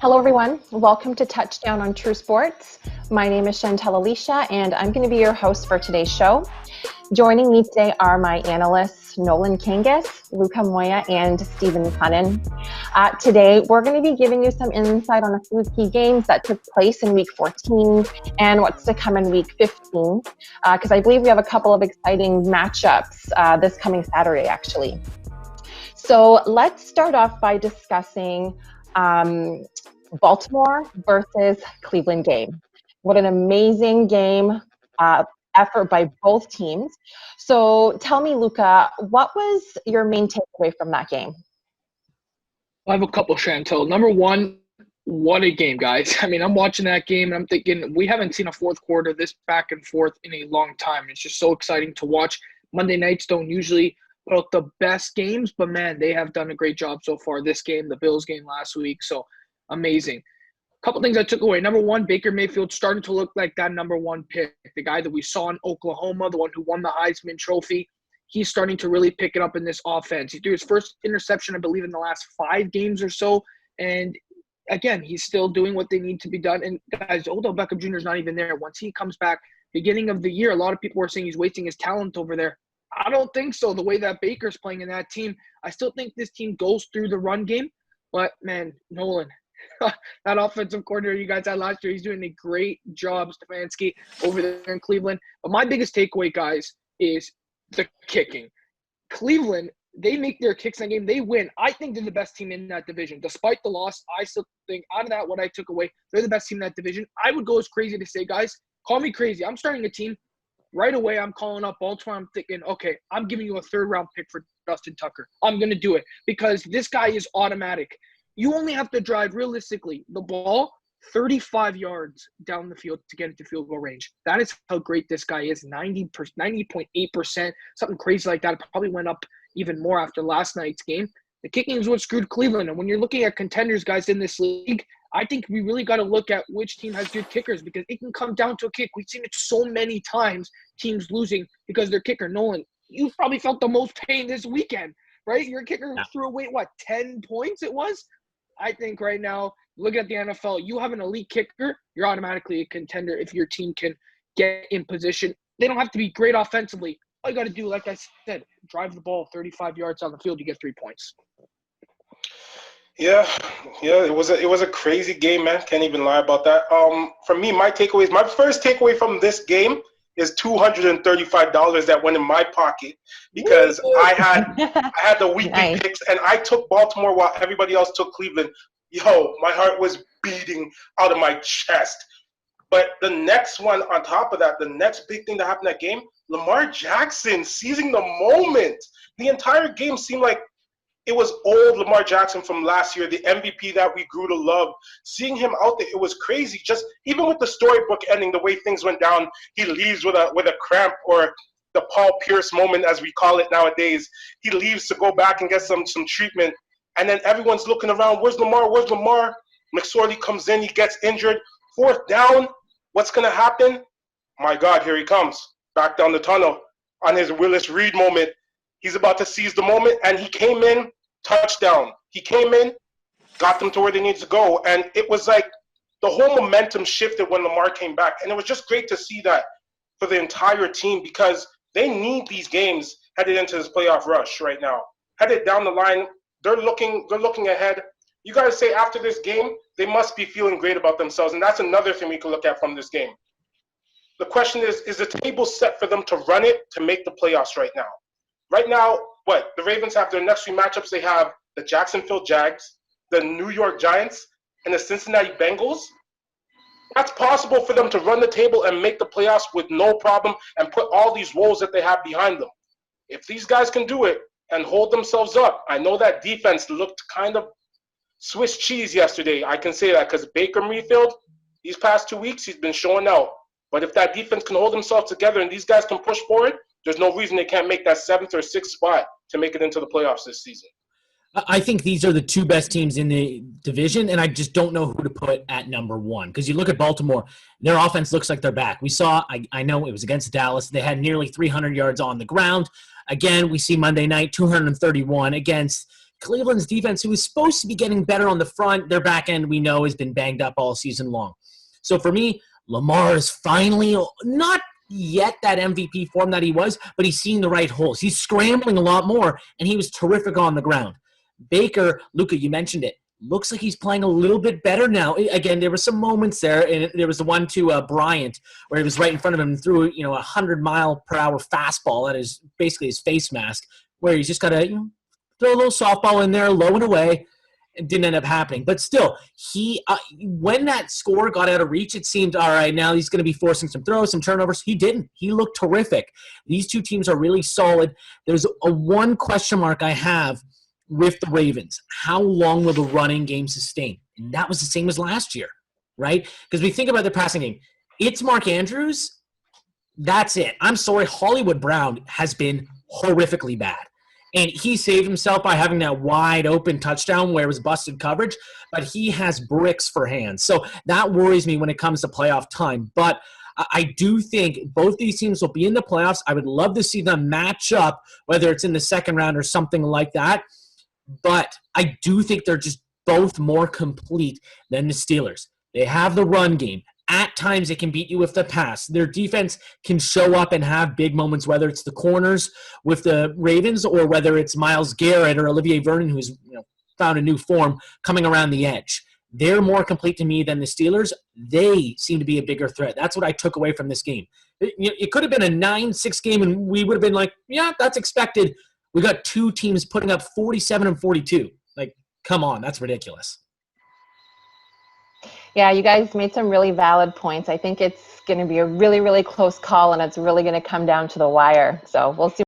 Hello, everyone. Welcome to Touchdown on True Sports. My name is Chantel Alicia, and I'm going to be your host for today's show. Joining me today are my analysts, Nolan Kangas, Luca Moya, and Stephen Cunnin. Today, we're going to be giving you some insight on a few key games that took place in Week 14 and what's to come in Week 15, because I believe we have a couple of exciting matchups this coming Saturday, actually. So let's start off by discussing Baltimore versus Cleveland game. What an amazing game effort by both teams. So tell me, Luca, what was your main takeaway from that game? I have a couple, Chantel. Number one, what a game, guys. I mean, I'm watching that game and I'm thinking we haven't seen a fourth quarter this back and forth in a long time. It's just so exciting to watch. Monday nights don't usually put out the best games, but man, they have done a great job so far. This game, the Bills game last week, so amazing. A couple things I took away. Number one, Baker Mayfield starting to look like that number one pick, the guy that we saw in Oklahoma, the one who won the Heisman Trophy. He's starting to really pick it up in this offense. He threw his first interception, I believe, in the last 5 games or so, and again, he's still doing what they need to be done. And guys, Odell Beckham Jr. is not even there. Once he comes back, beginning of the year, a lot of people were saying he's wasting his talent over there. I don't think so. The way that Baker's playing in that team, I still think this team goes through the run game. But, man, Nolan, that offensive coordinator you guys had last year, he's doing a great job, Stefanski, over there in Cleveland. But my biggest takeaway, guys, is the kicking. Cleveland, they make their kicks in that game. They win. I think they're the best team in that division. Despite the loss, I still think out of that, what I took away, they're the best team in that division. I would go as crazy to say, guys, call me crazy. I'm starting a team. Right away, I'm calling up Baltimore. I'm thinking, okay, I'm giving you a 3rd-round pick for Justin Tucker. I'm going to do it because this guy is automatic. You only have to drive, realistically, the ball 35 yards down the field to get into field goal range. That is how great this guy is, 90.8%, something crazy like that. It probably went up even more after last night's game. The kicking is what screwed Cleveland. And when you're looking at contenders, guys, in this league, I think we really got to look at which team has good kickers because it can come down to a kick. We've seen it so many times, teams losing because their kicker. Nolan, you've probably felt the most pain this weekend, right? Your kicker threw away, 10 points it was? I think right now, looking at the NFL, you have an elite kicker, you're automatically a contender if your team can get in position. They don't have to be great offensively. All you got to do, like I said, drive the ball 35 yards down the field, you get 3 points. Yeah, it was a crazy game, man. Can't even lie about that. For me, my first takeaway from this game is $235 that went in my pocket because I had the weekly picks and I took Baltimore while everybody else took Cleveland. Yo, my heart was beating out of my chest. But the next one on top of that, the next big thing that happened in that game, Lamar Jackson seizing the moment. The entire game seemed like it was old Lamar Jackson from last year, the MVP that we grew to love. Seeing him out there, it was crazy. Just even with the storybook ending, the way things went down, he leaves with a cramp or the Paul Pierce moment, as we call it nowadays. He leaves to go back and get some treatment. And then everyone's looking around. Where's Lamar? Where's Lamar? McSorley comes in. He gets injured. 4th down. What's going to happen? My God, here he comes. Back down the tunnel on his Willis Reed moment. He's about to seize the moment, and he came in, touchdown. He came in, got them to where they need to go, and it was like the whole momentum shifted when Lamar came back, and it was just great to see that for the entire team because they need these games headed into this playoff rush right now. Headed down the line, they're looking ahead. You got to say after this game, they must be feeling great about themselves, and that's another thing we can look at from this game. The question is the table set for them to run it to make the playoffs right now? Right now, the Ravens have their next 3 matchups. They have the Jacksonville Jags, the New York Giants, and the Cincinnati Bengals. That's possible for them to run the table and make the playoffs with no problem and put all these woes that they have behind them. If these guys can do it and hold themselves up, I know that defense looked kind of Swiss cheese yesterday. I can say that because Baker Mayfield, these past 2 weeks, he's been showing out. But if that defense can hold themselves together and these guys can push forward, there's no reason they can't make that 7th or 6th spot to make it into the playoffs this season. I think these are the 2 best teams in the division, and I just don't know who to put at number 1. Because you look at Baltimore, their offense looks like they're back. We saw, I know it was against Dallas, they had nearly 300 yards on the ground. Again, we see Monday night, 231 against Cleveland's defense, who is supposed to be getting better on the front, their back end, we know, has been banged up all season long. So for me, Lamar is finally not yet that MVP form that he was, but he's seeing the right holes. He's scrambling a lot more, and he was terrific on the ground. Baker, Luka, you mentioned it. Looks like he's playing a little bit better now. Again, there were some moments there, and there was the one to Bryant where he was right in front of him and threw, a 100-mile-per-hour fastball at basically his face mask, where he's just got to throw a little softball in there, low and away. It didn't end up happening. But still, when that score got out of reach, it seemed, all right, now he's going to be forcing some throws, some turnovers. He didn't. He looked terrific. These two teams are really solid. There's one question mark I have with the Ravens. How long will the running game sustain? And that was the same as last year, right? Because we think about the passing game. It's Mark Andrews. That's it. I'm sorry. Hollywood Brown has been horrifically bad. And he saved himself by having that wide open touchdown where it was busted coverage, but he has bricks for hands. So that worries me when it comes to playoff time. But I do think both these teams will be in the playoffs. I would love to see them match up, whether it's in the second round or something like that. But I do think they're just both more complete than the Steelers. They have the run game. At times, they can beat you with the pass. Their defense can show up and have big moments, whether it's the corners with the Ravens or whether it's Myles Garrett or Olivier Vernon, who's found a new form coming around the edge. They're more complete to me than the Steelers. They seem to be a bigger threat. That's what I took away from this game. It could have been a 9-6 game, and we would have been like, yeah, that's expected. We got two teams putting up 47 and 42. Like, come on, that's ridiculous. Yeah, you guys made some really valid points. I think it's going to be a really, really close call, and it's really going to come down to the wire. So we'll see.